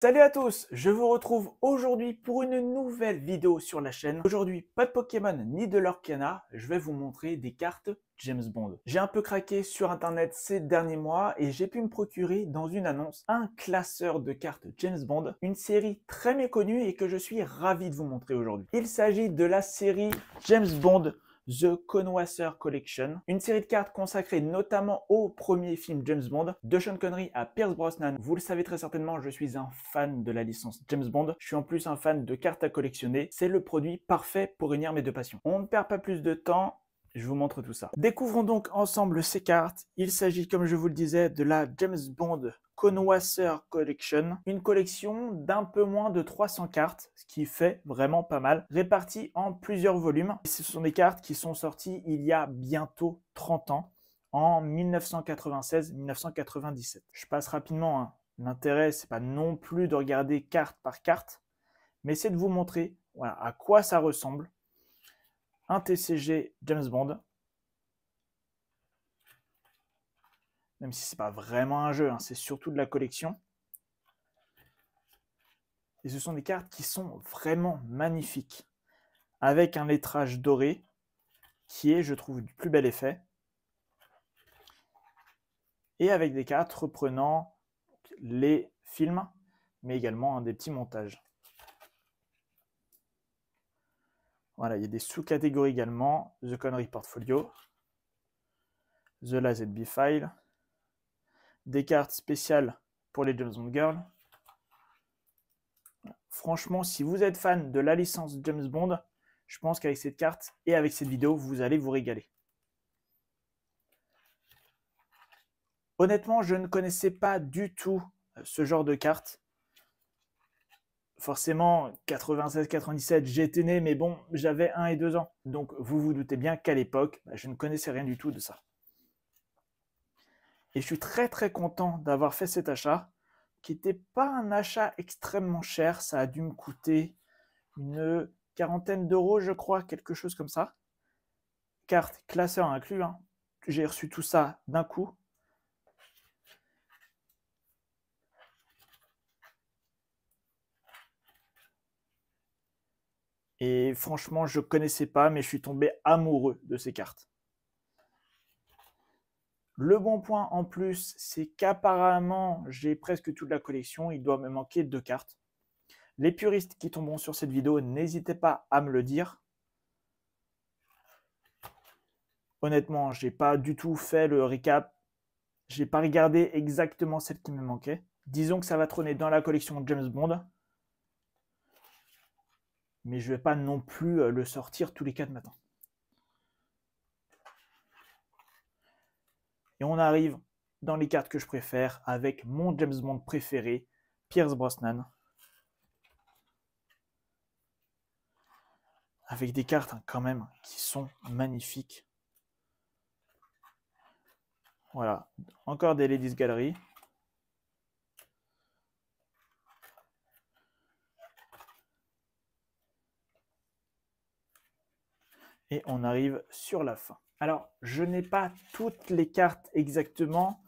Salut à tous, je vous retrouve aujourd'hui pour une nouvelle vidéo sur la chaîne. Aujourd'hui, pas de Pokémon ni de Lorcana, je vais vous montrer des cartes James Bond. J'ai un peu craqué sur internet ces derniers mois et j'ai pu me procurer dans une annonce un classeur de cartes James Bond, une série très méconnue et que je suis ravi de vous montrer aujourd'hui. Il s'agit de la série James Bond The Connoisseur Collection, une série de cartes consacrée notamment au premier film James Bond, de Sean Connery à Pierce Brosnan. Vous le savez très certainement, je suis un fan de la licence James Bond. Je suis en plus un fan de cartes à collectionner. C'est le produit parfait pour unir mes deux passions. On ne perd pas plus de temps. Je vous montre tout ça. Découvrons donc ensemble ces cartes. Il s'agit, comme je vous le disais, de la James Bond Connoisseur Collection, une collection d'un peu moins de 300 cartes, ce qui fait vraiment pas mal, réparties en plusieurs volumes. Ce sont des cartes qui sont sorties il y a bientôt 30 ans, en 1996-1997. Je passe rapidement, hein. L'intérêt, c'est pas non plus de regarder carte par carte, mais c'est de vous montrer voilà, à quoi ça ressemble. Un TCG James Bond, même si c'est pas vraiment un jeu, hein, c'est surtout de la collection. Et ce sont des cartes qui sont vraiment magnifiques, avec un lettrage doré, qui est, je trouve, du plus bel effet, et avec des cartes reprenant les films, mais également des petits montages. Voilà, il y a des sous-catégories également, The Connery Portfolio, The Last ZB File, des cartes spéciales pour les James Bond Girls. Franchement, si vous êtes fan de la licence James Bond, je pense qu'avec cette carte et avec cette vidéo, vous allez vous régaler. Honnêtement, je ne connaissais pas du tout ce genre de carte. Forcément, 96-97, j'étais né, mais bon, j'avais 1 et 2 ans. Donc, vous vous doutez bien qu'à l'époque, je ne connaissais rien du tout de ça. Et je suis très content d'avoir fait cet achat, qui n'était pas un achat extrêmement cher. Ça a dû me coûter une quarantaine d'euros, je crois, quelque chose comme ça. Carte, classeur inclus, hein. J'ai reçu tout ça d'un coup. Et franchement, je ne connaissais pas, mais je suis tombé amoureux de ces cartes. Le bon point en plus, c'est qu'apparemment, j'ai presque toute la collection. Il doit me manquer 2 cartes. Les puristes qui tomberont sur cette vidéo, n'hésitez pas à me le dire. Honnêtement, j'ai pas du tout fait le recap. J'ai pas regardé exactement celle qui me manquait. Disons que ça va trôner dans la collection James Bond. Mais je vais pas non plus le sortir tous les 4 matins. Et on arrive dans les cartes que je préfère avec mon James Bond préféré, Pierce Brosnan. Avec des cartes quand même qui sont magnifiques. Voilà, encore des Ladies Gallery. Et on arrive sur la fin. Alors, je n'ai pas toutes les cartes exactement.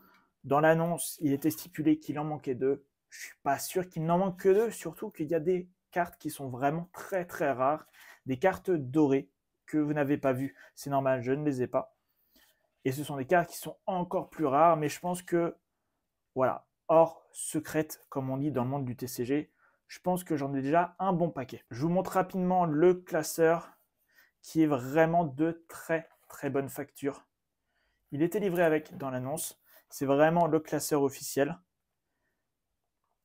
Dans l'annonce, il était stipulé qu'il en manquait 2. Je ne suis pas sûr qu'il n'en manque que 2, surtout qu'il y a des cartes qui sont vraiment très rares. Des cartes dorées que vous n'avez pas vues. C'est normal, je ne les ai pas. Et ce sont des cartes qui sont encore plus rares, mais je pense que, voilà, hors secrète, comme on dit dans le monde du TCG, je pense que j'en ai déjà un bon paquet. Je vous montre rapidement le classeur qui est vraiment de très bonne facture. Il était livré avec dans l'annonce. C'est vraiment le classeur officiel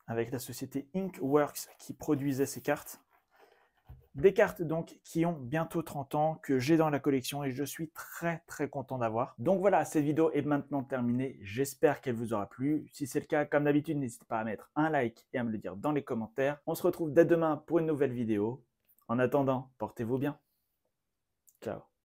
avec la société Inkworks qui produisait ces cartes. Des cartes donc qui ont bientôt 30 ans, que j'ai dans la collection et je suis très content d'avoir. Donc voilà, cette vidéo est maintenant terminée. J'espère qu'elle vous aura plu. Si c'est le cas, comme d'habitude, n'hésitez pas à mettre un like et à me le dire dans les commentaires. On se retrouve dès demain pour une nouvelle vidéo. En attendant, portez-vous bien. Ciao.